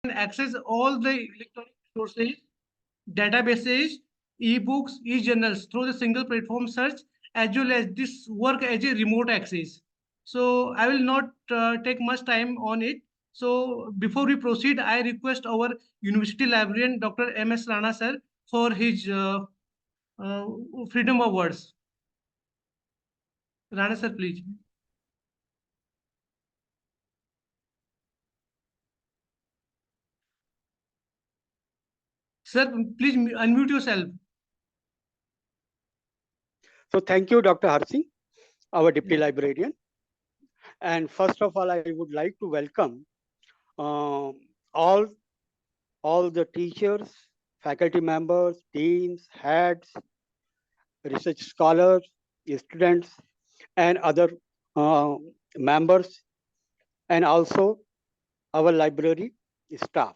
access all the electronic sources, databases, e-books, e-journals through the single platform search, as well as this work as a remote access. So I will not take much time on it. So before we proceed, I request our university librarian, Dr. M.S. Rana sir, for his uh, freedom of words. Rana sir, please. Sir, please unmute yourself. So thank you, Dr. Harsing, our deputy librarian. And first of all, I would like to welcome uh, all the teachers, faculty members, deans, heads, research scholars, students, and other uh, members, and also our library staff.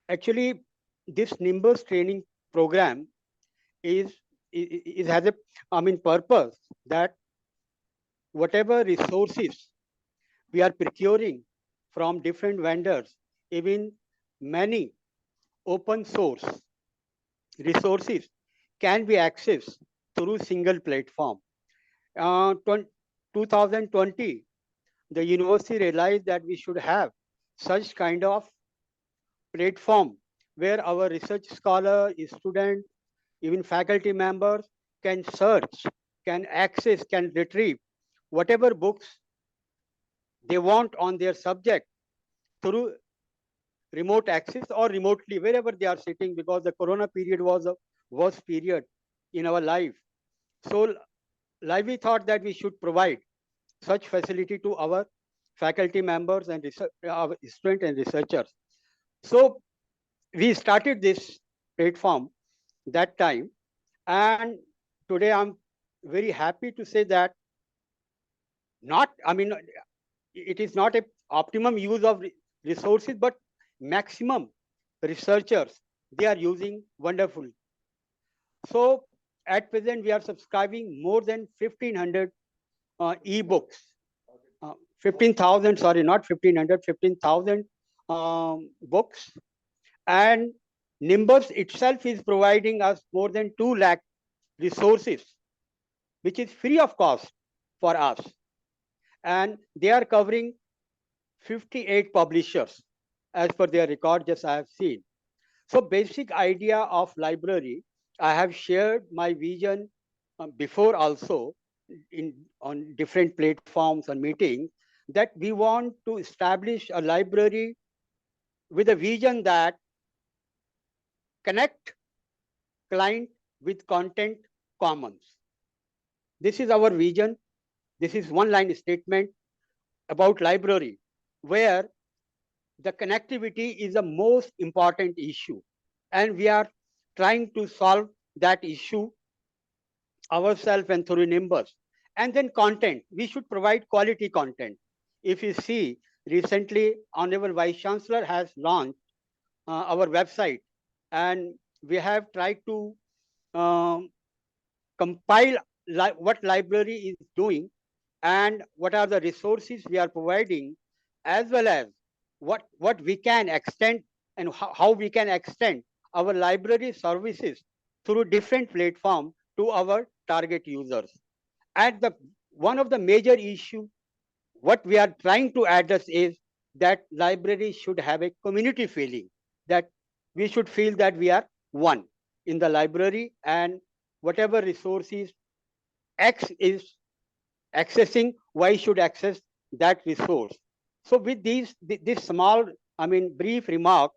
Actually, this NIMBUS training program is has a purpose that whatever resources we are procuring from different vendors, even many open source resources can be accessed through single platform. 2020, the university realized that we should have such kind of platform where our research scholar, student, even faculty members can search, can access, can retrieve whatever books they want on their subject through remote access or remotely wherever they are sitting, because the corona period was a worst period in our life. So Lively thought that we should provide such facility to our faculty members and our students and researchers. So we started this platform that time, and today I'm very happy to say that it is not a optimum use of resources, but maximum researchers, they are using wonderful. So at present, we are subscribing more than 1,500 e-books. 15,000, sorry, not 1,500, 15,000 books. And Nimbus itself is providing us more than 2 lakh resources, which is free of cost for us. And they are covering 58 publishers as per their record, just I have seen. So basic idea of library, I have shared my vision before also on different platforms and meetings, that we want to establish a library with a vision that connect client with content commons. This is our vision. This is one line statement about library, where the connectivity is the most important issue. And we are trying to solve that issue ourselves and through Nimbus. And then content, we should provide quality content. If you see, recently, Honorable Vice Chancellor has launched our website, and we have tried to compile what library is doing and what are the resources we are providing, as well as what we can extend and how we can extend our library services through different platforms to our target users. And one of the major issue what we are trying to address is that library should have a community feeling, that we should feel that we are one in the library, and whatever resources X is accessing, Y should access that resource. So with this small, brief remark,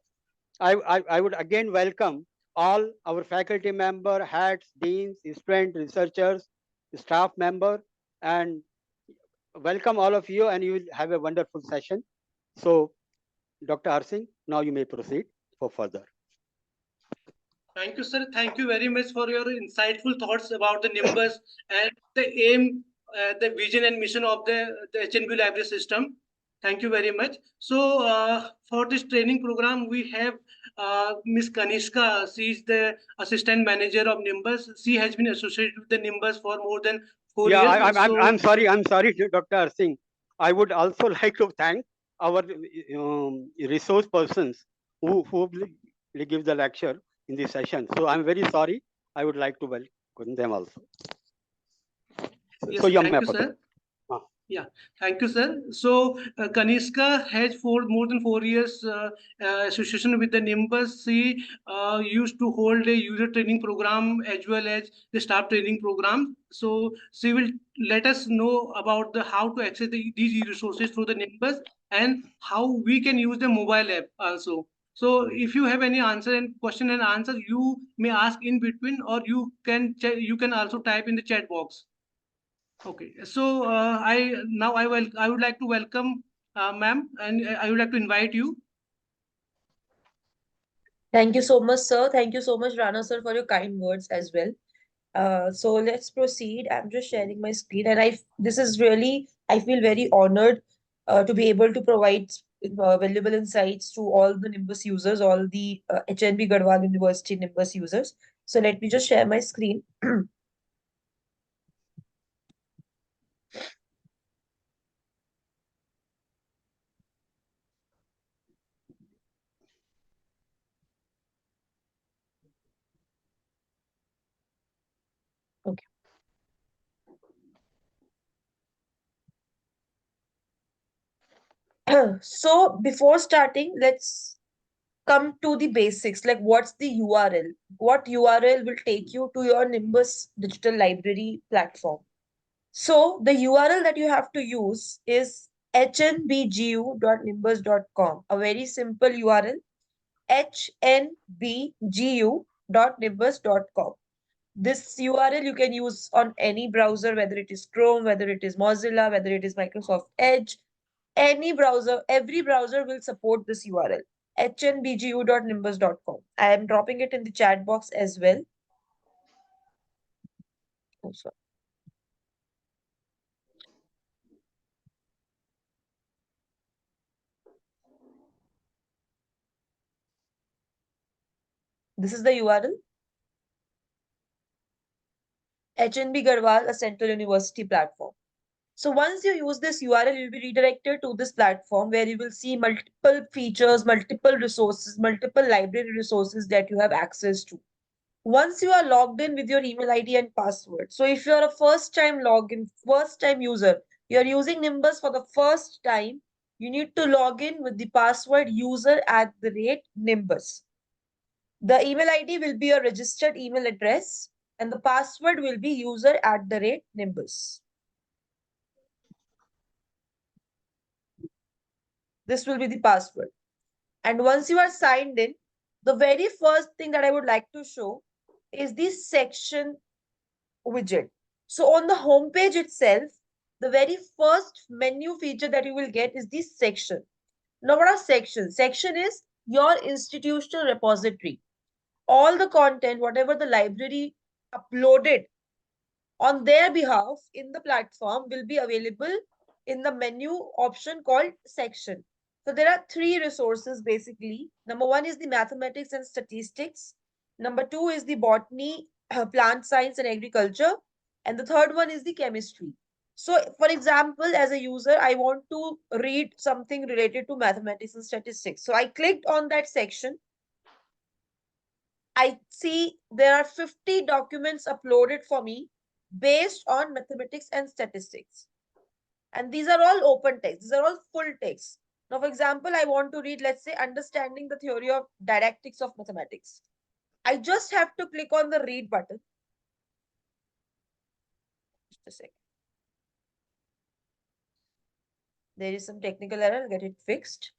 I would again welcome all our faculty member, heads, deans, students, researchers, staff member, and welcome all of you, and you will have a wonderful session. So, Dr. Harsing, now you may proceed for further. Thank you, sir. Thank you very much for your insightful thoughts about the Nimbus and the aim, the vision and mission of the HNB library system. Thank you very much. So for this training program, we have Ms. Kanishka. She is the assistant manager of Nimbus. She has been associated with the Nimbus for more than 4 years. I'm sorry, Dr. Harsing. I would also like to thank our resource persons who will give the lecture in this session. So I'm very sorry. I would like to welcome them also. Yes, So sir. yeah, Thank you, sir. Yeah, thank you, sir. So, Kanishka has for more than 4 years association with the Nimbus. She used to hold a user training program as well as the staff training program. So, she will let us know about the how to access these resources through the Nimbus and how we can use the mobile app also. So, if you have any answer and question and answer, you may ask in between, or you can also type in the chat box. Okay, so I would like to welcome ma'am, and I would like to invite you. Thank you so much, sir. Thank you so much, Rana sir, for your kind words as well. So let's proceed. I'm just sharing my screen, and this is really I feel very honored to be able to provide valuable insights to all the Nimbus users, all the HNB Garhwal University Nimbus users. So let me just share my screen. Okay. So before starting, let's come to the basics, like what's the URL? What URL will take you to your Nimbus digital library platform? So the URL that you have to use is hnbgu.nimbus.com, a very simple URL, hnbgu.nimbus.com. This URL you can use on any browser, whether it is Chrome, whether it is Mozilla, whether it is Microsoft Edge, any browser, every browser will support this URL, hnbgu.nimbus.com. I am dropping it in the chat box as well. Oh, sorry. This is the URL. HNB Garhwal, a Central University platform. So once you use this URL, you'll be redirected to this platform where you will see multiple features, multiple resources, multiple library resources that you have access to. Once you are logged in with your email ID and password. So if you're a first-time login, first-time user, you're using Nimbus for the first time, you need to log in with the password user@Nimbus. The email ID will be your registered email address and the password will be user@Nimbus. This will be the password. And once you are signed in, the very first thing that I would like to show is the section widget. So on the home page itself, the very first menu feature that you will get is this section. Now what are sections? Section is your institutional repository. All the content, whatever the library uploaded on their behalf in the platform will be available in the menu option called section. So there are three resources basically. Number one is the mathematics and statistics. Number two is the botany, plant science and agriculture. And the third one is the chemistry. So for example, as a user, I want to read something related to mathematics and statistics. So I clicked on that section. I see there are 50 documents uploaded for me based on mathematics and statistics. And these are all open text. These are all full text. Now, for example, I want to read, let's say, understanding the theory of didactics of mathematics. I just have to click on the read button. Just a second. There is some technical error. I'll get it fixed.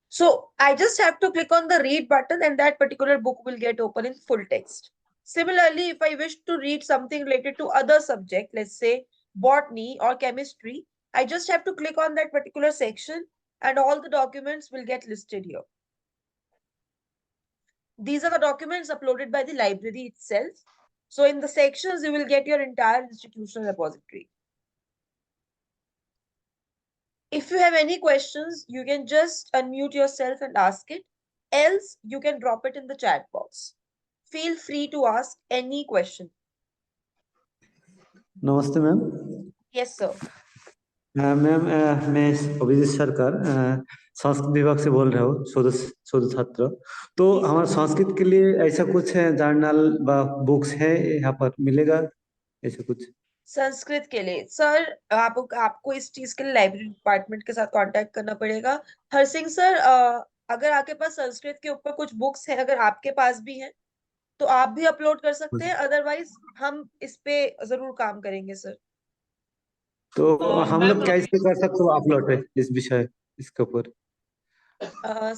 So I just have to click on the read button and that particular book will get open in full text. Similarly, if I wish to read something related to other subject, let's say botany or chemistry, I just have to click on that particular section and all the documents will get listed here. These are the documents uploaded by the library itself. So in the sections, you will get your entire institutional repository. If you have any questions, you can just unmute yourself and ask it. Else, you can drop it in the chat box. Feel free to ask any question. नमस्ते ma'am. Yes, sir. Ma'am मैं अभिजीत सरकार संस्कृत विभाग से बोल रहे हो, शोध छात्र। तो जी, सर। हमारे संस्कृत के लिए ऐसा कुछ है, जर्नल व बुक्स है यहाँ पर मिलेगा ऐसा कुछ? संस्कृत के लिए सर आपको इस चीज के लिए लाइब्रेरी डिपार्टमेंट के साथ कांटेक्ट करना पड़ेगा। हर सिंह सर, अगर आपके पास संस्कृत के ऊपर कुछ बुक्स हैं, अगर आपके पास भी हैं तो आप भी अपलोड कर सकते हैं, अदरवाइज हम इस पे जरूर काम करेंगे सर। तो हम मैम लोग कैसे कर सकते हो अपलोड है इस विषय, इसके ऊपर?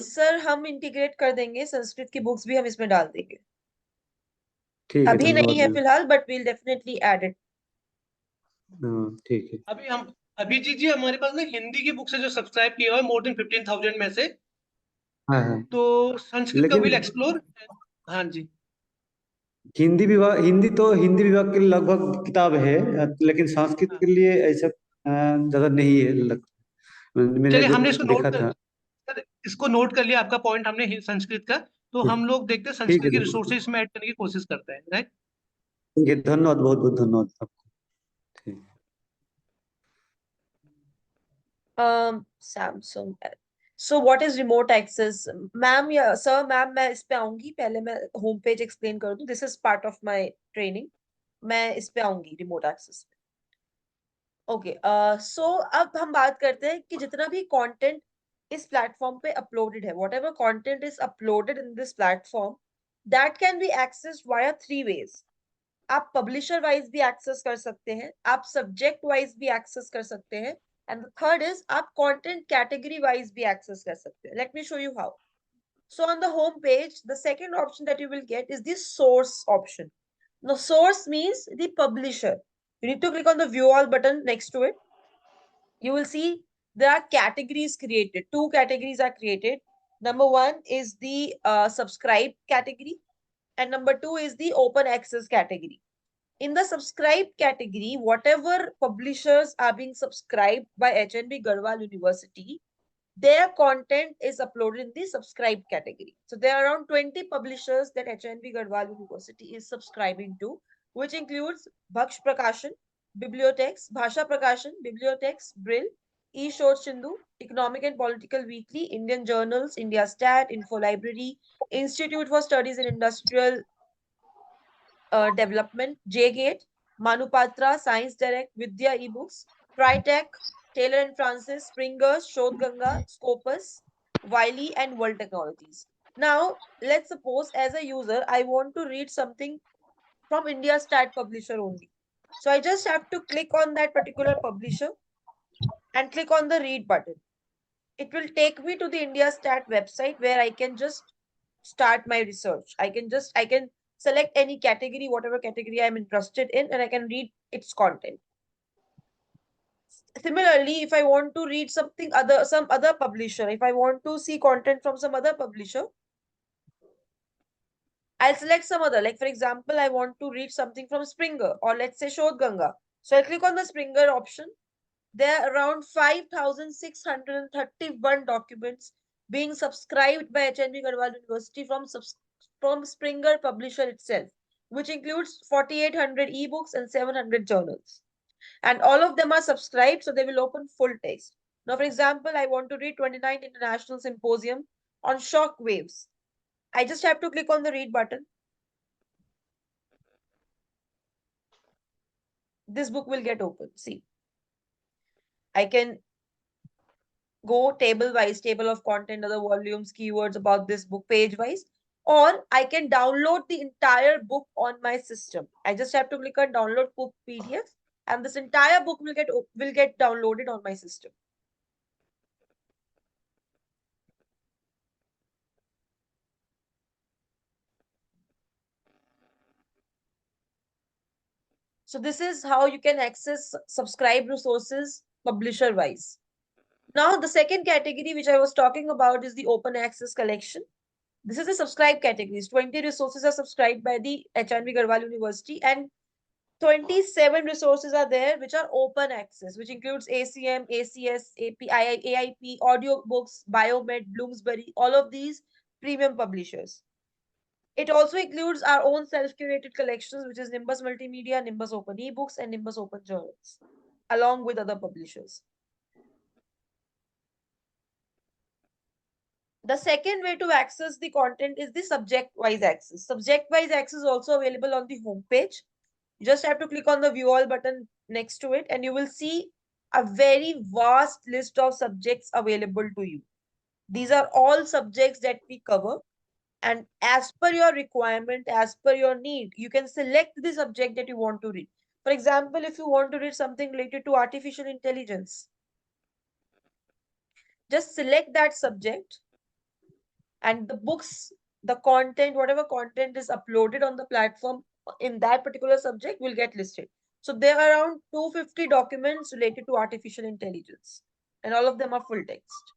सर हम इंटीग्रेट कर देंगे, संस्कृत की बुक्स भी हम इसमें डाल देंगे। ठीक है, अभी नहीं धन्यवाद है मैम। फिलहाल, but we'll definitely add it. हाँ, ठीक है। अभिजीत जी, हमारे पास ना हिंदी की बुक से जो सब्सक्राइब किया हुआ है मोर देन 15,000 में से, हाँ हाँ, तो संस्कृत का लेकिन विल एक्सप्लोर। हाँ जी। हिंदी विभाग के लिए लगभग किताब है, लेकिन संस्कृत हाँ। के लिए ऐसा ज्यादा नहीं है मैंने चलिए, हमने इसको देखा नोट कर था। सर, इसको नोट कर लिया आपका पॉइंट हमने संस्कृत का। तो हम लोग देखते हैं ठीक संस्कृत है, की रिसोर्सेज में ऐड करने की कोशिश करते हैं, राइट। ठीक है, धन्यवाद, बहुत बहुत धन्यवाद आपको। ठीक। Samsung. So what is remote access ma'am या सर? मैम मैं इस पे आऊंगी, पहले मैं होम पेज एक्सप्लेन कर दूं, this is part of my training. मैं इस पे आऊंगी रिमोट एक्सेस। ओके, सो अब हम बात करते हैं कि जितना भी कंटेंट इस प्लेटफॉर्म पे अपलोडेड है, what ever content is uploaded in this platform, that can be accessed via three ways. आप पब्लिशर वाइज भी एक्सेस कर सकते हैं, आप सब्जेक्ट वाइज भी एक्सेस कर सकते हैं, एंड द थर्ड इज आप कंटेंट कैटेगरी वाइज भी एक्सेस कर सकते हैं। Let me show you how. So on the home page, the second option that you will get is the source option. Now source means the publisher. You need to click on the view all button next to it. You will see there are categories created. Two categories are created. Number one is the subscribe category, and number two is the open access category. In the subscribe category, whatever publishers are being subscribed by HNB Garhwal University, their content is uploaded in the subscribe category. So there are around 20 publishers that HNB Garhwal University is subscribing to, which includes Bhaksh Prakashan, Bibliotex, Bhasha Prakashan, Bibliotex, Brill, E-Short Sindhu, Economic and Political Weekly, Indian Journals, India Stat, Info Library, Institute for Studies in Industrial Development, J-Gate, Manupatra, Science Direct, Vidya eBooks, Tritech, Taylor and Francis, Springer, Shodhganga, Scopus, Wiley, and World Technologies. Now, let's suppose as a user, I want to read something from India Stat publisher only. So I just have to click on that particular publisher and click on the read button. It will take me to the India Stat website where I can just start my research. I can select any category, whatever category I'm interested in, and I can read its content. Similarly, if I want to read some other publisher, if I want to see content from some other publisher, I'll select some other. Like for example, I want to read something from Springer, or let's say Shodhganga. So I click on the Springer option. There are around 5,631 documents being subscribed by HNB Garhwal University from Springer publisher itself, which includes 4,800 ebooks and 700 journals. And all of them are subscribed, so they will open full text. Now, for example, I want to read 29th International Symposium on shock waves. I just have to click on the read button. This book will get open. See, I can go table wise, table of content, other volumes, keywords about this book, page wise, or I can download the entire book on my system. I just have to click on download book PDF, and this entire book will get downloaded on my system. So this is how you can access subscribe resources publisher wise. Now the second category which I was talking about is the open access collection. This is the subscribe categories. 20 resources are subscribed by the HNB Garhwal University, and 27 resources are there which are open access, which includes ACM, ACS, API, AIP, audiobooks, Biomed, Bloomsbury, all of these premium publishers. It also includes our own self-curated collections, which is Nimbus Multimedia, Nimbus Open eBooks, and Nimbus Open Journals, along with other publishers. The second way to access the content is the subject-wise access. Subject-wise access is also available on the home page. You just have to click on the view all button next to it and you will see a very vast list of subjects available to you. These are all subjects that we cover, and as per your requirement, as per your need, you can select the subject that you want to read. For example, if you want to read something related to artificial intelligence, just select that subject and the books, the content, whatever content is uploaded on the platform in that particular subject will get listed. So there are around 250 documents related to artificial intelligence, and all of them are full text.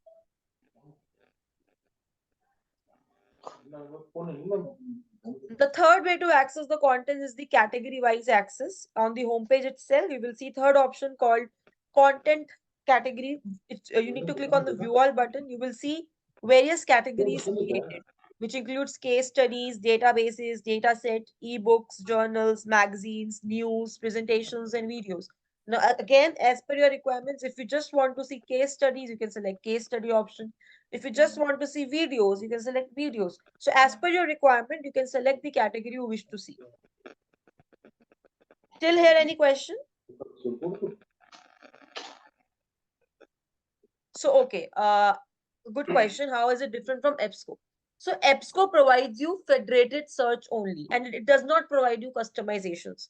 The third way to access the content is the category wise access. On the homepage itself, you will see third option called content category. You need to click on the view all button. You will see various categories created, which includes case studies, databases, data set, ebooks, journals, magazines, news, presentations, and videos. Now, again, as per your requirements, if you just want to see case studies, you can select case study option. If you just want to see videos, you can select videos. So as per your requirement, you can select the category you wish to see. Till here, any question? So, okay, good question. How is it different from EBSCO? So EBSCO provides you federated search only, and it does not provide you customizations.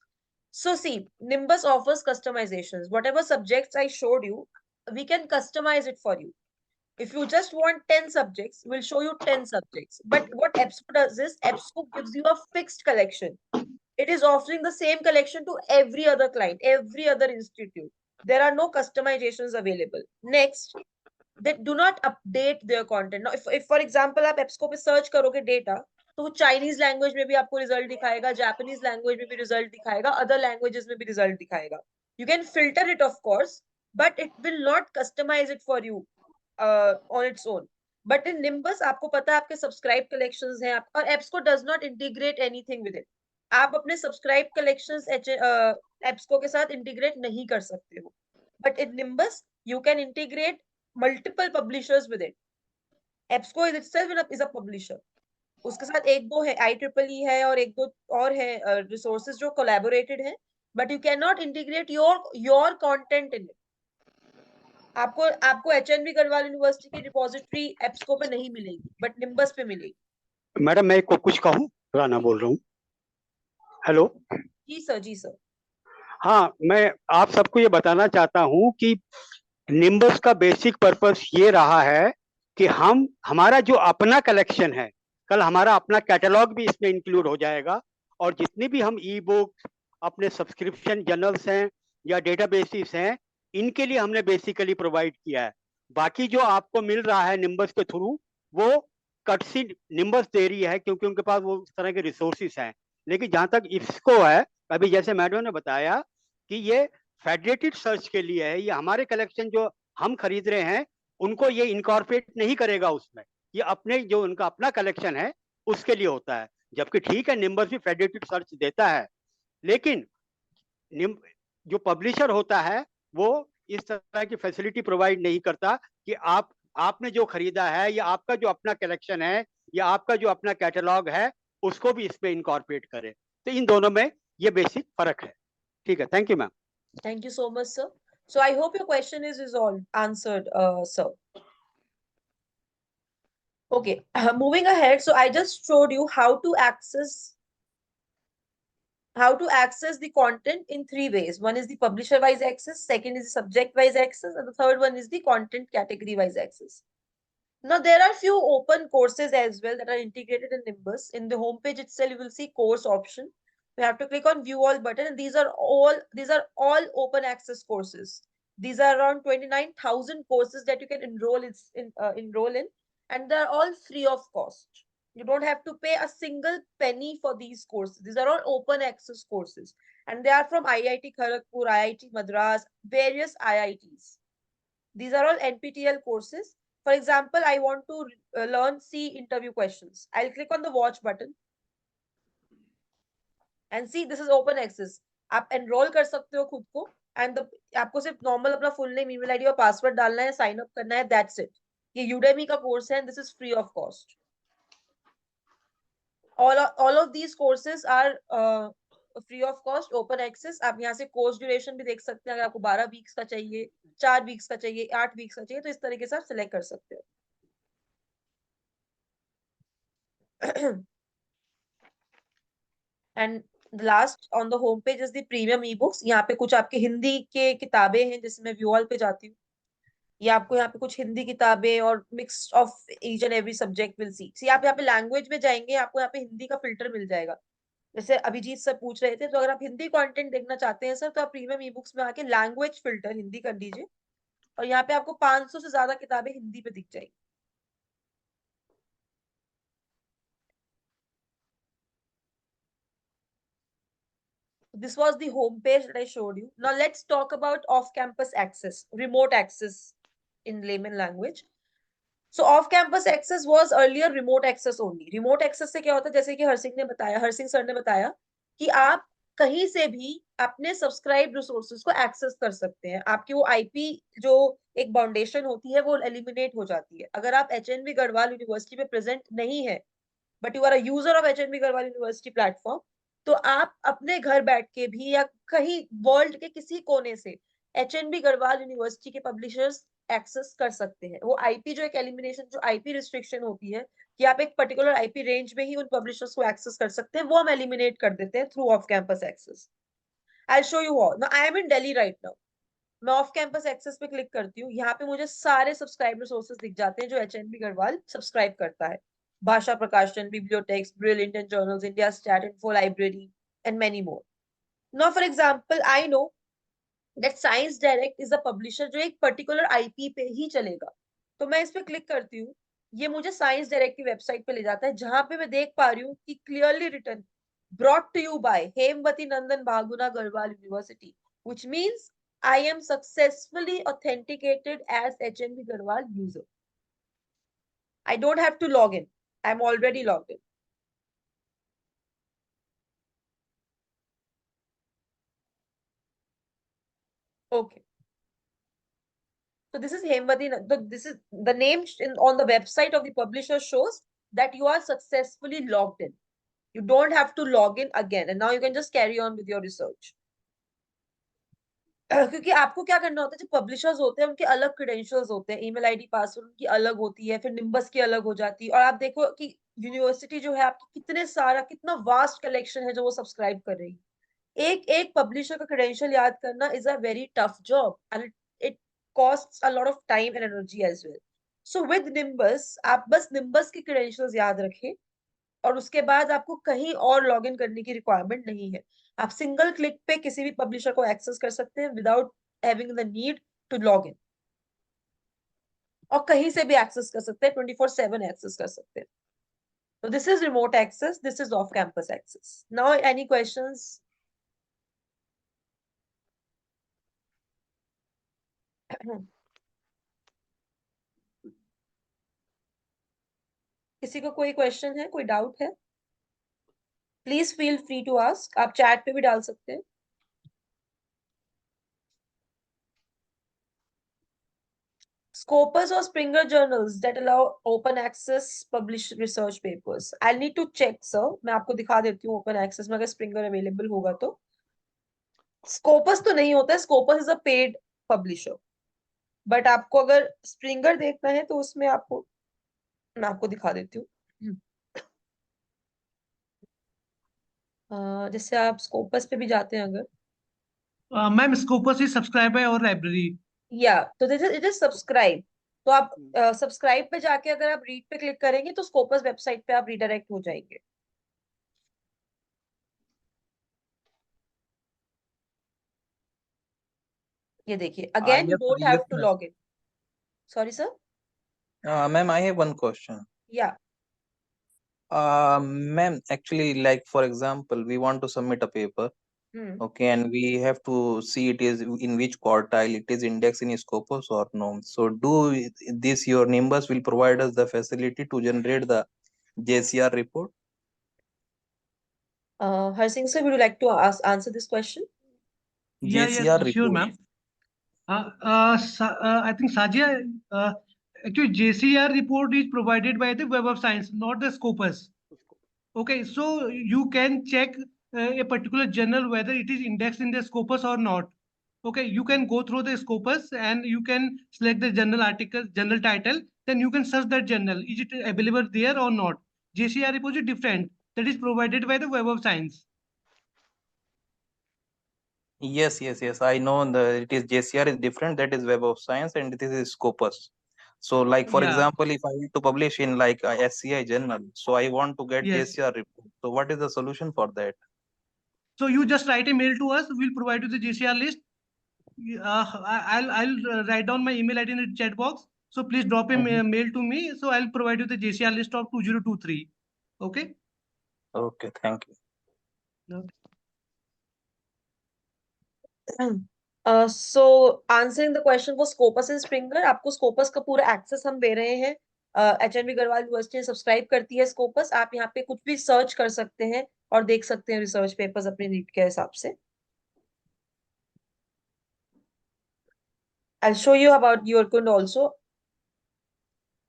So see, Nimbus offers customizations. Whatever subjects I showed you, we can customize it for you. If you just want 10 subjects, we'll show you 10 subjects. But what EBSCO does is, EBSCO gives you a fixed collection. It is offering the same collection to every other client, every other institute. There are no customizations available. Next, they do not update their content. Now, if for example, आप EBSCO पे search करोगे data, तो वो Chinese language में भी आपको result दिखाएगा, Japanese language में भी result दिखाएगा, other languages में भी result दिखाएगा. You can filter it, of course, but it will not customize it for you on its own. But in Nimbus, आपको पता है आपके subscribe collections हैं, और EBSCO does not integrate anything with it. आप अपने subscribe collections EBSCO के साथ integrate नहीं कर सकते हो. But in Nimbus, you can integrate multiple publishers with it. EBSCO itself is a publisher. उसके साथ एक दो है IEEE है और एक दो और है resources जो collaborated हैं, but you cannot integrate your content in it. आपको आपको HNB गढ़वाल यूनिवर्सिटी की रिपोजिटरी EBSCO पे नहीं मिलेगी, बट निम्बस पे मिलेगी. मैडम मैं को कुछ कहूँ, राना बोल रहा हूँ. हेलो. जी सर, जी सर. हाँ, मैं आप सबको ये बताना चाहता हूँ कि निम्बस का बेसिक पर्पस ये रहा है कि हमारा जो अपना कलेक्शन है, कल हमारा अपना कैटलॉग भी इसमें इंक्लूड हो जाएगा, और जितनी भी हम ई बुक, अपने सब्सक्रिप्शन जर्नल्स हैं या डेटाबेसिस हैं, इनके लिए हमने बेसिकली प्रोवाइड किया है. बाकी जो आपको मिल रहा है निम्बस के थ्रू, वो कटसी निम्बस दे रही है क्योंकि उनके पास वो उस तरह के रिसोर्सेज हैं. लेकिन जहां तक इसको है, अभी जैसे मैडम ने बताया कि ये फेडरेटेड सर्च के लिए है, ये हमारे कलेक्शन जो हम खरीद रहे हैं उनको ये इनकॉर्पोरेट नहीं करेगा उसमें. ये अपने जो उनका अपना कलेक्शन है उसके लिए होता है. जबकि ठीक है, निम्बस भी फेडरेटेड सर्च देता है, लेकिन जो पब्लिशर होता है वो इस तरह की फैसिलिटी प्रोवाइड नहीं करता कि आपने जो खरीदा है या आपका जो अपना कलेक्शन है या आपका जो अपना कैटलॉग है उसको भी इसमें इनकॉर्पोरेट करे. तो इन दोनों में ये बेसिक फर्क है. ठीक है, thank you ma'am. Thank you so much, sir. So I hope your question is all answered, sir. Okay, moving ahead. So I just showed you how to access the content in three ways. One is the publisher wise access, second is the subject wise access, and the third one is the content category wise access. Now there are few open courses as well that are integrated in Nimbus. In the homepage itself, you will see course option. You have to click on view all button, and these are all open access courses. These are around 29,000 courses that you can enroll in, and they're all free of cost. You don't have to pay a single penny for these courses. These are all open access courses, and they are from IIT Kharagpur, IIT Madras, various IITs. These are all NPTEL courses. For example, I want to learn C interview questions. I'll click on the watch button. And see, this is open access. आप enroll कर सकते हो खुद को, and आपको सिर्फ normal अपना full name, email ID और password डालना है, sign up करना है, that's it. ये यूडेमी का कोर्स है, this is free of cost. all of these courses are free of cost, open access. आप यहाँ से कोर्स ड्यूरेशन भी देख सकते हैं, अगर आपको 12 वीक्स का चाहिए, 4 वीक्स का चाहिए, 8 वीक्स का चाहिए, तो इस तरीके से आप सिलेक्ट कर सकते हो. And last on the home page is the premium e books. यहाँ पे कुछ आपके हिंदी के किताबें हैं, जैसे मैं व्यू ऑल पे जाती हूँ, ये आपको यहाँ पे कुछ हिंदी किताबें और mix of each and every subject will see. आप यहाँ पे लैंग्वेज में जाएंगे, आपको यहाँ पे हिंदी का फिल्टर मिल जाएगा. जैसे अभिजीत सर पूछ रहे थे, तो अगर आप हिंदी कंटेंट देखना चाहते हैं सर, तो आप प्रीमियम ई बुक्स में आके लैंग्वेज फिल्टर हिंदी कर दीजिए, और यहाँ पे आपको 500 से ज्यादा किताबें हिंदी पे दिख जाएगी. This was the home page that I showed you. Now let's talk about off-campus access, remote access in layman language. So off-campus access was earlier remote access only. Remote access से क्या होता है, जैसे कि हरसिंह सर ने बताया कि आप कहीं से भी अपने सब्सक्राइब रिसोर्सेज को एक्सेस कर सकते हैं. आपकी वो आईपी जो एक बाउंडेशन होती है, वो एलिमिनेट हो जाती है. अगर आप एचएनबी गढ़वाल यूनिवर्सिटी में प्रेजेंट नहीं है, but you are a user of HNB Garhwal university platform, तो आप अपने घर बैठ के भी या कहीं वर्ल्ड के किसी कोने से एचएनबी गढ़वाल यूनिवर्सिटी के पब्लिशर्स एक्सेस कर सकते हैं. वो आईपी जो एक एलिमिनेशन, जो आईपी रिस्ट्रिक्शन होती है कि आप एक पर्टिकुलर आईपी रेंज में ही उन पब्लिशर्स को एक्सेस कर सकते हैं, वो हम एलिमिनेट कर देते हैं through off campus access. I show you all. Now I am in Delhi right now. मैं ऑफ कैंपस एक्सेस पे क्लिक करती हूँ, यहाँ पे मुझे सारे सब्सक्राइब रिसोर्सेज दिख जाते हैं जो एचएनबी गढ़वाल सब्सक्राइब करता है. Bhasha Prakashan, bibliotheques, Brill Indian journals, India stat info library and many more. Now for example, I know that Science Direct is a publisher जो एक पर्टिकुलर आईपी पे ही चलेगा. तो मैं इस पे क्लिक करती हूँ, ये मुझे साइंस डायरेक्ट की वेबसाइट पे ले जाता है, जहां पे मैं देख पा रही हूँ कि clearly written brought to you by Hemvati Nandan Bahuguna Garhwal University, which means I am successfully authenticated as HNB Garhwal user. I don't have to log in. I'm already logged in. Okay. So this is Hemvati. This is the name on the website of the publisher shows that you are successfully logged in. You don't have to log in again, and now you can just carry on with your research. क्योंकि आपको क्या करना होता है, जो publishers होते हैं उनके अलग क्रेडेंशियल्स होते हैं, ईमेल आईडी पासवर्ड उनकी अलग होती है, फिर निम्बस की अलग हो जाती है. और आप देखो कि यूनिवर्सिटी जो है आपकी कितना वास्ट कलेक्शन है जो वो सब्सक्राइब कर रही है. एक एक पब्लिशर का क्रेडेंशियल याद करना is a very tough job, and it costs a lot of time and energy as well. So with Nimbus आप बस निम्बस की क्रेडेंशियल्स याद रखें, और उसके बाद आपको कहीं और लॉग इन करने की रिक्वायरमेंट नहीं है. आप सिंगल क्लिक पे किसी भी पब्लिशर को एक्सेस कर सकते हैं without having the need to log in, और कहीं से भी एक्सेस कर सकते हैं, 24/7 एक्सेस कर सकते हैं. So this is remote access, this is off campus access. Now any questions? किसी को कोई क्वेश्चन है, कोई डाउट है? Please feel free to ask. आप चैट पे भी डाल सकते हैं. Scopus or Springer journals that allow open access publish research papers. I'll need to check, sir. मैं आपको दिखा देती हूँ open access में अगर Springer available होगा तो. Scopus तो नहीं होता है, Scopus is a paid publisher. But आपको अगर Springer देखना है तो उसमें आपको, मैं आपको दिखा देती हूँ. जैसे आप Scopus पे भी जाते हैं अगर, मैम स्कोपस ही सब्सक्राइब है और लाइब्रेरी. या तो इट इज सब्सक्राइब. तो आप सब्सक्राइब पे जाके अगर आप रीड पे क्लिक करेंगे तो स्कोपस वेबसाइट पे आप रिडायरेक्ट हो जाएंगे. ये देखिए, again you don't have to log in. Sorry sir. Ma'am, I have one question. या Ma'am, actually, like for example, we want to submit a paper, okay, and we have to see it is in which quartile it is indexed in Scopus or no. So, this your Nimbus will provide us the facility to generate the JCR report? Harsing sir, would you like to answer this question? Yeah, JCR sure, report. ma'am. I think Sajia, Actually, JCR report is provided by the Web of Science, not the Scopus. Okay, so you can check a particular journal whether it is indexed in the Scopus or not. Okay, you can go through the Scopus and you can select the journal article, journal title, then you can search that journal. Is it available there or not? JCR report is different. That is provided by the Web of Science. Yes, yes, yes. I know it is JCR is different. That is Web of Science, and this is Scopus. So, like for Yeah. example, if I want to publish in like a SCI journal, so I want to get Yes. JCR report. So, what is the solution for that? So you just write a mail to us. We'll provide you the JCR list. I'll write down my email ID in the chat box. So please drop a mail to me. So I'll provide you the JCR list of 2023. Okay. Okay, thank you. So answering the question for Scopus and Springer, आपको Scopus का पूरा access हम दे रहे हैं. HNV Garhwal university subscribe करती है Scopus. आप यहाँ पे कुछ भी सर्च कर सकते हैं और देख सकते हैं रिसर्च पेपर्स अपने नीड के हिसाब से. I'll show you about YourKund also.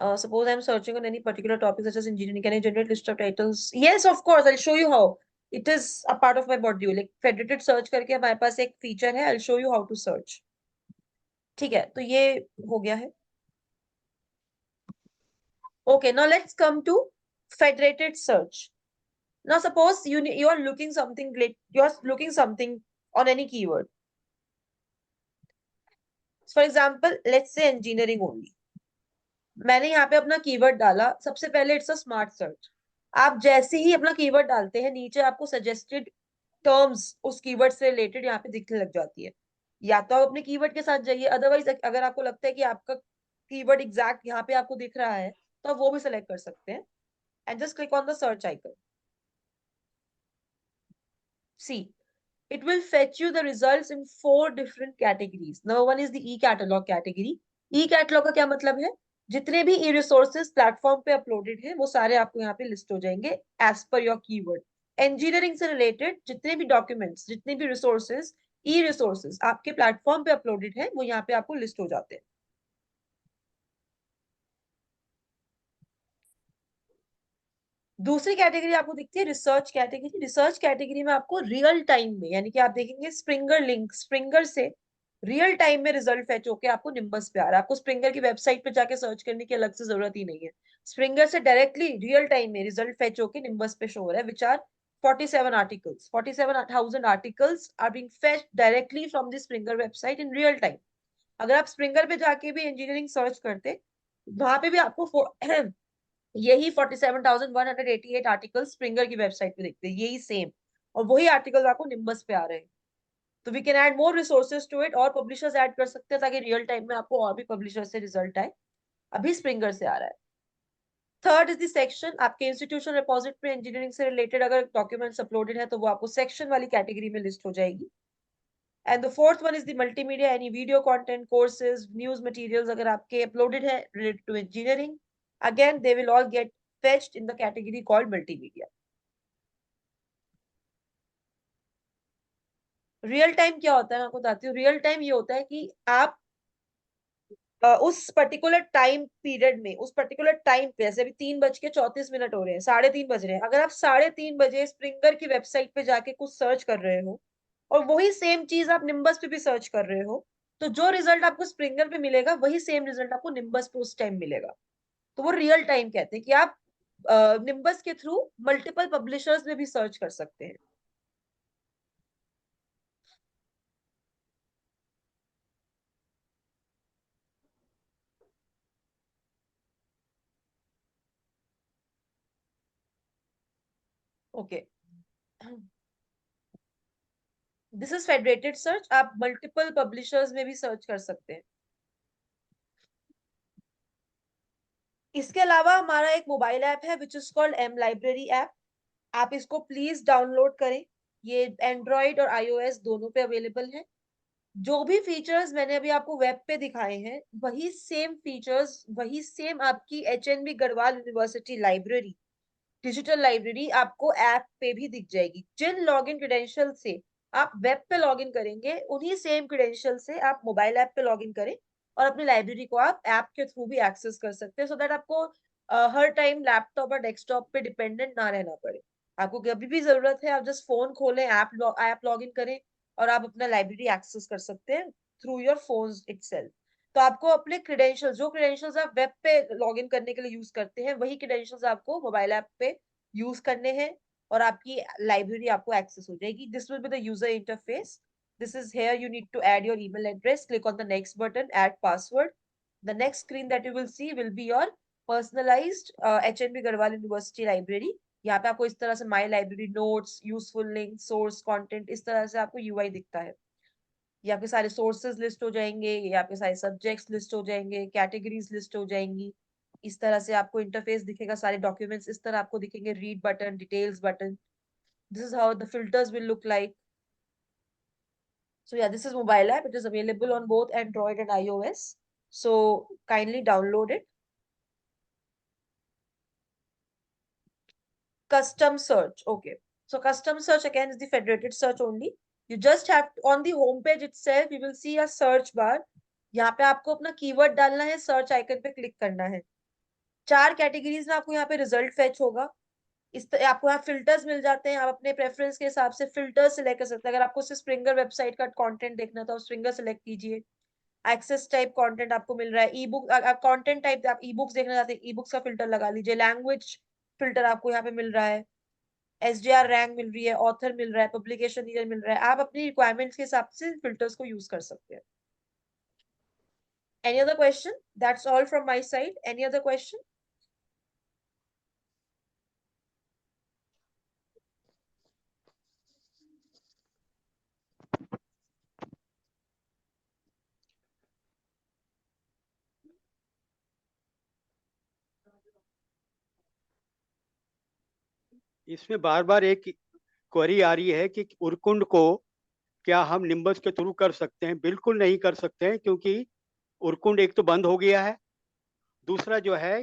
Suppose I'm searching on any particular topic such as engineering. Can I generate list of titles? Yes, of course. I'll show you how. It is a part of my module. Like federated search करके हमारे पास एक feature है. I'll show you how to search. ठीक है, तो ये हो गया है. Okay, now let's come to federated search. Now suppose you are looking something on any keyword. For example, let's say engineering only. मैंने यहाँ पे अपना कीवर्ड डाला. सबसे पहले इट्स अ स्मार्ट सर्च. आप जैसे ही अपना कीवर्ड डालते हैं नीचे आपको सजेस्टेड टर्म्स उस कीवर्ड से रिलेटेड यहाँ पे दिखने लग जाती है. या तो आप अपने कीवर्ड के साथ जाइए, अदरवाइज अगर आपको लगता है कि आपका कीवर्ड एग्जैक्ट यहाँ पे आपको दिख रहा है तो आप वो भी सिलेक्ट कर सकते हैं. And just click on the search icon. See, it will fetch you the results in 4 different categories. Number 1 is the e-catalog category. E-catalog का क्या मतलब है? जितने भी e-resources प्लेटफॉर्म पे अपलोडेड हैं वो सारे आपको यहाँ पे लिस्ट हो जाएंगे as per your keyword. Engineering से रिलेटेड जितने भी डॉक्यूमेंट्स, जितने भी रिसोर्सेज, ई-रिसोर्सेज आपके प्लेटफॉर्म पे अपलोडेड है वो यहाँ पे आपको लिस्ट हो जाते हैं. दूसरी कैटेगरी आपको दिखती है रिसर्च कैटेगरी. रिसर्च कैटेगरी में आपको रियल टाइम में, यानी कि आप देखेंगे स्प्रिंगर लिंक, स्प्रिंगर से रियल टाइम में रिजल्ट फेच होके आपको निम्बस पे आ रहा है. आपको स्प्रिंगर की वेबसाइट पे जाके सर्च करने की अलग से जरूरत ही नहीं है. स्प्रिंगर से डायरेक्टली रियल टाइम में रिजल्ट फेच होके निम्बस पे शो हो रहा है, which are 47 articles. 47,000 articles are being fetched directly from the Springer website in real time. अगर आप स्प्रिंगर पे जाके भी इंजीनियरिंग सर्च करते वहां पे भी आपको यही 47,188 आर्टिकल स्प्रिंगर की वेबसाइट पे देखते हैं, यही सेम, और वही आर्टिकल आपको निम्बस पे आ रहे हैं. तो we can add more resources to it, और पब्लिशर्स ऐड कर सकते हैं ताकि रियल टाइम में आपको और भी पब्लिशर से रिजल्ट आए. अभी स्प्रिंगर से आ रहा है. Third is the section. आपके इंस्टीट्यूशन रिपोजिटरी में इंजीनियरिंग से रिलेटेड अगर डॉक्यूमेंट्स अपलोडेड है तो वो आपको सेक्शन वाली कैटेगरी में लिस्ट हो जाएगी. And the fourth one is the multimedia, any video content, courses, news materials अगर आपके अपलोडेड है related to engineering, again they will all get fetched in the category called multimedia. Real time क्या होता है मैं आपको बताती हूँ. रियल टाइम ये होता है कि आप उस पर्टिकुलर टाइम पीरियड में, उस पर्टिकुलर टाइम पे, जैसे अभी 3:34 हो रहे हैं, 3:30 बज रहे हैं, अगर आप 3:30 बजे स्प्रिंगर की वेबसाइट पे जाके कुछ सर्च कर रहे हो और वही सेम चीज आप निम्बस पे भी सर्च कर रहे हो, तो जो रिजल्ट आपको स्प्रिंगर पे मिलेगा वही सेम रिजल्ट आपको निम्बस पे उस टाइम मिलेगा. तो वो रियल टाइम कहते हैं कि आप निम्बस के थ्रू मल्टीपल पब्लिशर्स में भी सर्च कर सकते हैं. Okay, this is federated search. आप मल्टीपल पब्लिशर्स में भी सर्च कर सकते हैं. इसके अलावा हमारा एक मोबाइल ऐप है which is called M library app. आप इसको प्लीज डाउनलोड करें. ये एंड्रॉइड और iOS दोनों पे अवेलेबल है. जो भी फीचर्स मैंने अभी आपको वेब पे दिखाए हैं वही सेम फीचर्स, वही सेम आपकी HNV Garhwal university library, digital library आपको ऐप पे भी दिख जाएगी. जिन लॉगिन क्रेडेंशियल से आप वेब पे लॉगिन करेंगे उन्हीं सेम क्रेडेंशियल से आप मोबाइल ऐप पे लॉगिन करें और अपनी लाइब्रेरी को आप ऐप के थ्रू भी एक्सेस कर सकते हैं, सो दैट आपको हर टाइम लैपटॉप और डेस्कटॉप पे डिपेंडेंट ना रहना पड़े। आपको कभी भी जरूरत है, आप जस्ट फोन खोलें, ऐप लॉग इन करें और आप अपना लाइब्रेरी एक्सेस कर सकते हैं थ्रू योर फोन इटसेल्फ। तो आपको अपने क्रेडेंशियल्स, जो क्रेडेंशियल्स आप वेब पे लॉग इन करने के लिए यूज करते हैं, वही क्रेडेंशियल्स आपको मोबाइल ऐप पे यूज करने हैं और आपकी लाइब्रेरी आपको एक्सेस हो जाएगी। This will be the user interface. This is here you need to add your email address. Click on the next button, add password. The next screen that you will see will be your personalized HNB Garhwal University library. यहाँ पे आपको इस तरह से my library notes, useful links, source content, इस तरह से आपको UI दिखता है। ये आपके सारे sources list हो जाएंगे, ये आपके सारे subjects list हो जाएंगे, categories list हो जाएंगी। इस तरह से आपको interface दिखेगा, सारे documents इस तरह आपको दिखेंगे, read button, details button. This is how the filters will look like. So yeah, this is mobile app. It is available on both Android and iOS. So kindly download it. Custom search. Okay. So custom search again is the federated search only. You just have to, on the home page itself, you will see a search bar. यहाँ पे आपको अपना keyword डालना है, search icon पे click करना है। 4 categories में आपको यहाँ पे रिजल्ट फेच होगा। आपको यहाँ फिल्टर्स मिल जाते हैं, आप अपने प्रेफरेंस के हिसाब से फिल्टर सिलेक्ट कर सकते हैं। अगर आपको सिर्फ स्प्रिंगर वेबसाइट का कंटेंट देखना था, स्प्रिंगर सिलेक्ट कीजिए। एक्सेस टाइप कंटेंट आपको मिल रहा है, ई बुक कंटेंट टाइप आप ई बुक्स देखना चाहते हैं, ई बुक्स का फिल्टर लगा लीजिए। लैंग्वेज फिल्टर आपको यहाँ पे मिल रहा है, SDR रैंक मिल रही है, ऑथर मिल रहा है, पब्लिकेशन ईयर मिल रहा है। आप अपनी रिक्वायरमेंट्स के हिसाब से फिल्टर्स को यूज कर सकते हैं। Any other question? That's all from my side. Any other question? इसमें बार बार एक क्वेरी आ रही है कि उरकुंड को क्या हम निम्बस के थ्रू कर सकते हैं? बिल्कुल नहीं कर सकते हैं, क्योंकि उरकुंड एक तो बंद हो गया है, दूसरा जो है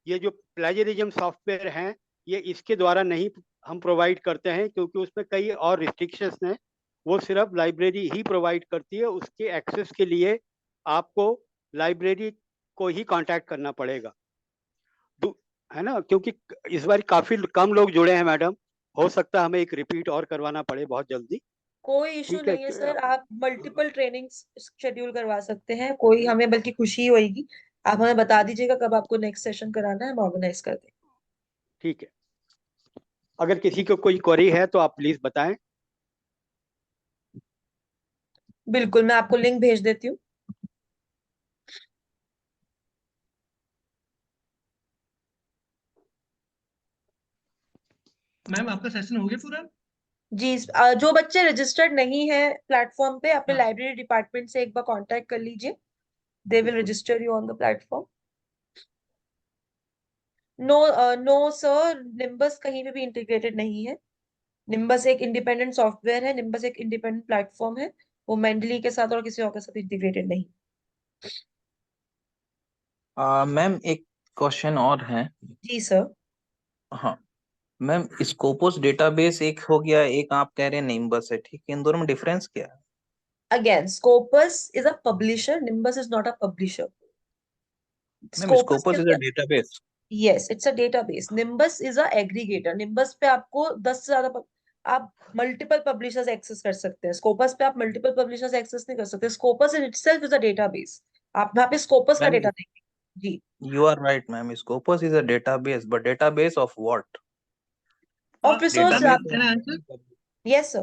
ये जो प्लेजरिज्म सॉफ्टवेयर हैं ये इसके द्वारा नहीं हम प्रोवाइड करते हैं, क्योंकि उसमें कई और रिस्ट्रिक्शंस हैं। वो सिर्फ लाइब्रेरी ही प्रोवाइड करती है, उसके एक्सेस के लिए आपको लाइब्रेरी को ही कांटेक्ट करना पड़ेगा, है ना? क्योंकि इस बार काफी कम लोग जुड़े हैं मैडम, हो सकता है हमें एक रिपीट और करवाना पड़े बहुत जल्दी। कोई इशू ठीक है, नहीं है सर, आप मल्टीपल ट्रेनिंग शेड्यूल करवा सकते हैं, कोई हमें बल्कि खुशी होगी। आप हमें बता दीजिएगा कब आपको नेक्स्ट सेशन कराना है, हम ऑर्गेनाइज कर देंगे। ठीक है, अगर किसी को कोई क्वेरी है तो आप प्लीज बताएं। बिल्कुल, मैं आपको लिंक भेज देती हूँ। मैम आपका सेशन हो गया पूरा? जी, जो बच्चे रजिस्टर्ड नहीं है प्लेटफॉर्म पे, अपने हाँ। लाइब्रेरी डिपार्टमेंट से एक बार कांटेक्ट कर लीजिए, they will register you on the platform. No no sir, Nimbus कहीं पे भी इंटीग्रेटेड नहीं है। निम्बस एक इंडिपेंडेंट सॉफ्टवेयर है, निम्बस एक इंडिपेंडेंट प्लेटफॉर्म है, वो मेंडली के साथ और किसी और के साथ इंटीग्रेटेड नहीं। मैम एक क्वेश्चन और है। जी सर। हाँ मैम, स्कोपस डेटाबेस एक हो गया, एक आप कह रहे हैं निम्बस है, ठीक है, इन दोनों में डिफरेंस क्या है? Again, Scopus is a publisher, Nimbus is not a publisher. Ma'am Scopus Scopus is is a a, database. yes, it's a database. Nimbus is a aggregator. Nimbus पे आपको 10 से ज्यादा आप मल्टीपल पब्लिशर्स एक्सेस कर सकते हैं। स्कोपस पे आप मल्टीपल पब्लिशर्स एक्सेस नहीं कर सकते। Scopus in itself is a database. आप वहाँ पे स्कोपस का मैम डेटा देंगे। जी। you are right, ma'am. Scopus is a database, but database of what? Of resource, Database Can of I answer? yes sir.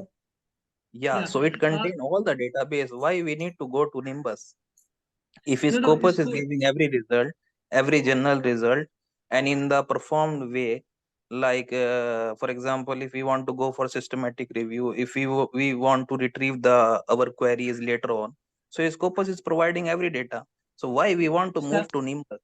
yeah, Yeah. so it contain all the database. Why we need to go to Nimbus? If No, Scopus is इसको giving every result, every journal result, and in the performed way, like for example, if we want to go for systematic review, if we want to retrieve the our queries later on, so Scopus is providing every data. So why we want to move to Nimbus?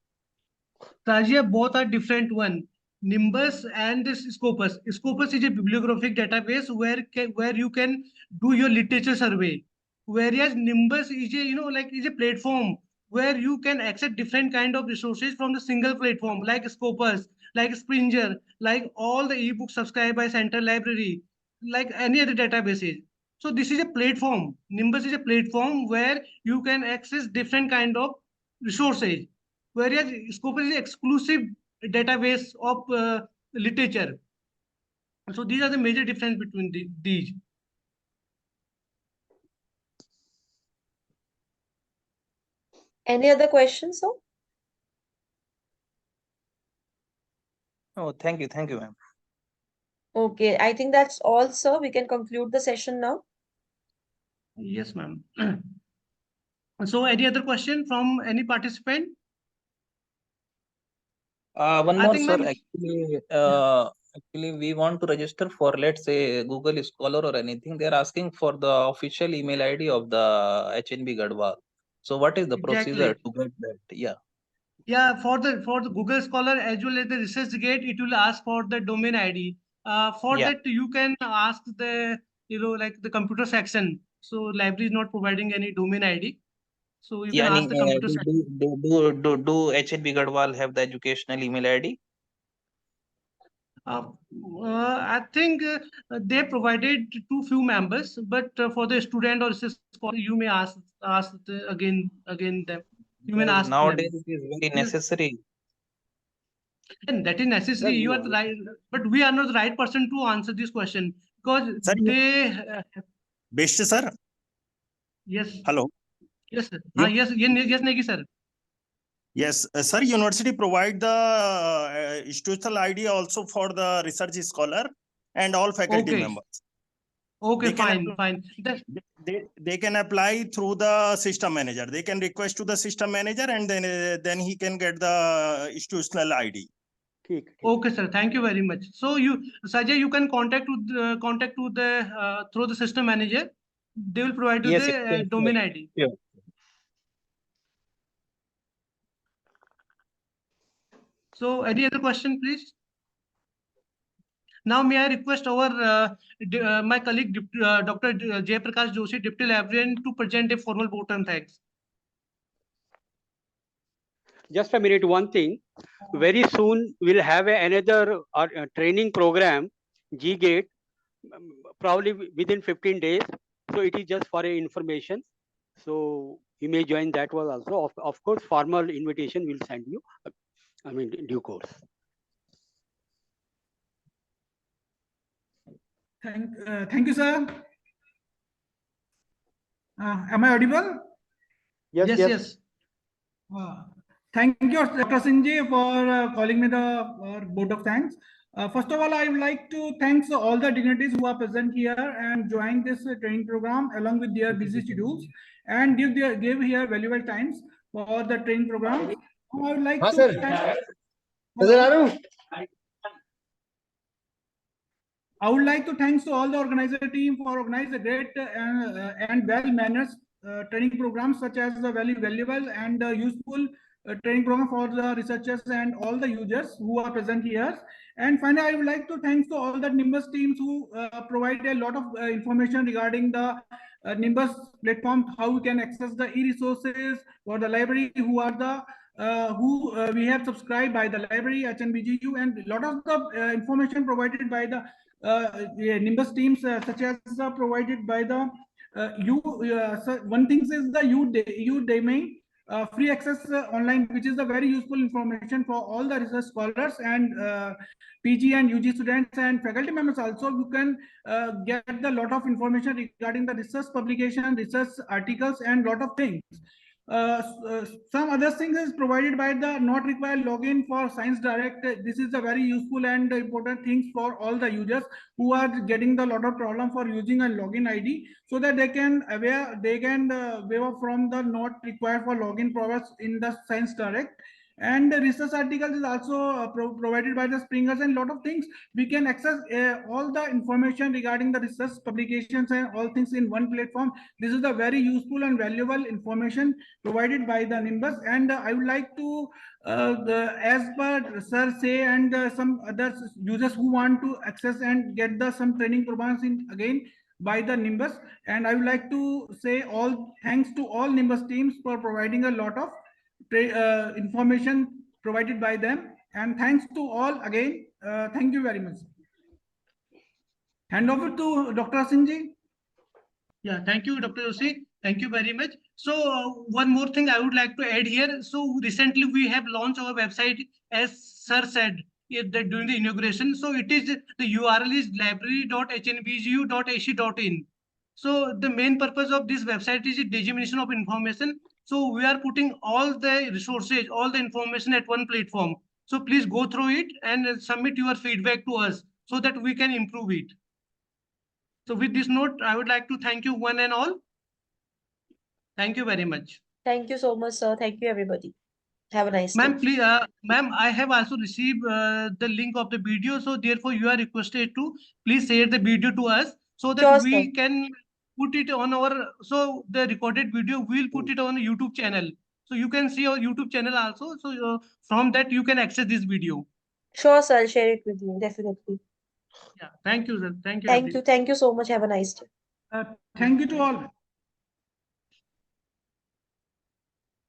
Rajya, both are different one. Nimbus and this Scopus. Scopus is a bibliographic database where you can do your literature survey. Whereas Nimbus is a like is a platform where you can access different kind of resources from the single platform, like Scopus, like Springer, like all the ebook subscribed by Central Library, like any other databases. So this is a platform. Nimbus is a platform where you can access different kind of resources, whereas Scopus is exclusive database of literature. So these are the major difference between these. Any other questions, sir? Oh, thank you, ma'am. Okay, I think that's all, sir. We can conclude the session now. Yes, ma'am. So any other question from any participant? One I more, think, sir. ma'am. Actually, we want to register for, let's say, Google Scholar or anything. They're asking for the official email ID of the HNB Garhwal. So, what is the procedure Exactly. to get that? Yeah. Yeah, for the Google Scholar as well as the ResearchGate, it will ask for the domain ID. For Yeah. that, you can ask the like the computer section. So library is not providing any domain ID. So you can ask the computer section. Do HNB Garhwal have the educational email ID? I think they provided to few members, but for the student or research scholar, you may ask again them. You may Because ask nowadays them. it is very Yes. necessary. And that is necessary. Sir, You are the right, but we are not the right person to answer this question because Sir, they. Best sir. Yes. Hello. Yes, sir. You- Yes, yes, Negi, sir. Yes, sir. University provide the institutional ID also for the research scholar and all faculty Okay. members. Okay, They can fine, apply- fine. They can apply through the system manager. They can request to the system manager, and then he can get the institutional ID. ठीक, ठीक. Okay, sir. Thank you very much. So Sajay, you can contact to the through the system manager. They will provide you Yes, the yes, domain sure. ID. Sure. So any other question, please? Now, may I request our my colleague, Dr. Jay Prakash Joshi, Deputy Librarian, to present a formal vote and thanks. Just a minute, one thing. Very soon we'll have another training program, G-Gate, probably within 15 days. So it is just for information. So you may join that one also. Of course, formal invitation we'll send you. I mean, in due course. Thank you, sir. Am I audible? Yes, Yes, yes. yes. Thank you, Dr. Singhji, for calling me the vote of thanks. First of all, I would like to thank all the dignitaries who are present here and joined this training program along with their busy schedules and give here valuable times for the training program. I would like to thank. I would like to thank all the organizer team for organizing a great and well-managed training programs such as the very valuable and useful training program for the researchers and all the users who are present here. And finally, I would like to thank to all the NIMBUS teams who provide a lot of information regarding the NIMBUS platform, how we can access the e-resources for the library, who are the we have subscribed by the library, HNBGU, and a lot of the information provided by the NIMBUS teams, such as provided by the so one thing is the Udemy free access online, which is a very useful information for all the research scholars and PG and UG students and faculty members also. You can get a lot of information regarding the research publication, research articles, and lot of things. Some other things is provided by the not required login for Science Direct. This is a very useful and important things for all the users who are getting the lot of problem for using a login ID, so that they can waive off from the not required for login process in the Science Direct. And the research articles is also provided by the Springers, and lot of things we can access all the information regarding the research publications and all things in one platform. This is a very useful and valuable information provided by the NIMBUS. And I would like to as per sir say and some other users who want to access and get the some training programs in again by the NIMBUS, and I would like to say all thanks to all NIMBUS teams for providing a lot of information provided by them, and thanks to all again. Thank you very much. Hand over to Dr. Singhji. Yeah, thank you, Dr. Joshi. Thank you very much. So one more thing I would like to add here. So recently we have launched our website, as Sir said during the inauguration. So it is the URL is library.hnbgu.ac.in. So the main purpose of this website is the dissemination of information. So we are putting all the resources, all the information at one platform. So please go through it and submit your feedback to us so that we can improve it. So with this note, I would like to thank you one and all. Thank you very much. Thank you so much, sir. Thank you, everybody. Have a nice Ma'am, day. please, ma'am, I have also received the link of the video. So therefore, you are requested to please share the video to us so that Sure, we sir. can put it on our, so the recorded video, we'll put it on YouTube channel. So you can see our YouTube channel also. So from that, you can access this video. Sure, sir. I'll share it with you. Definitely. Yeah. Thank you, sir. Thank you. Thank you. Thank you so much. Have a nice day. Thank you to all.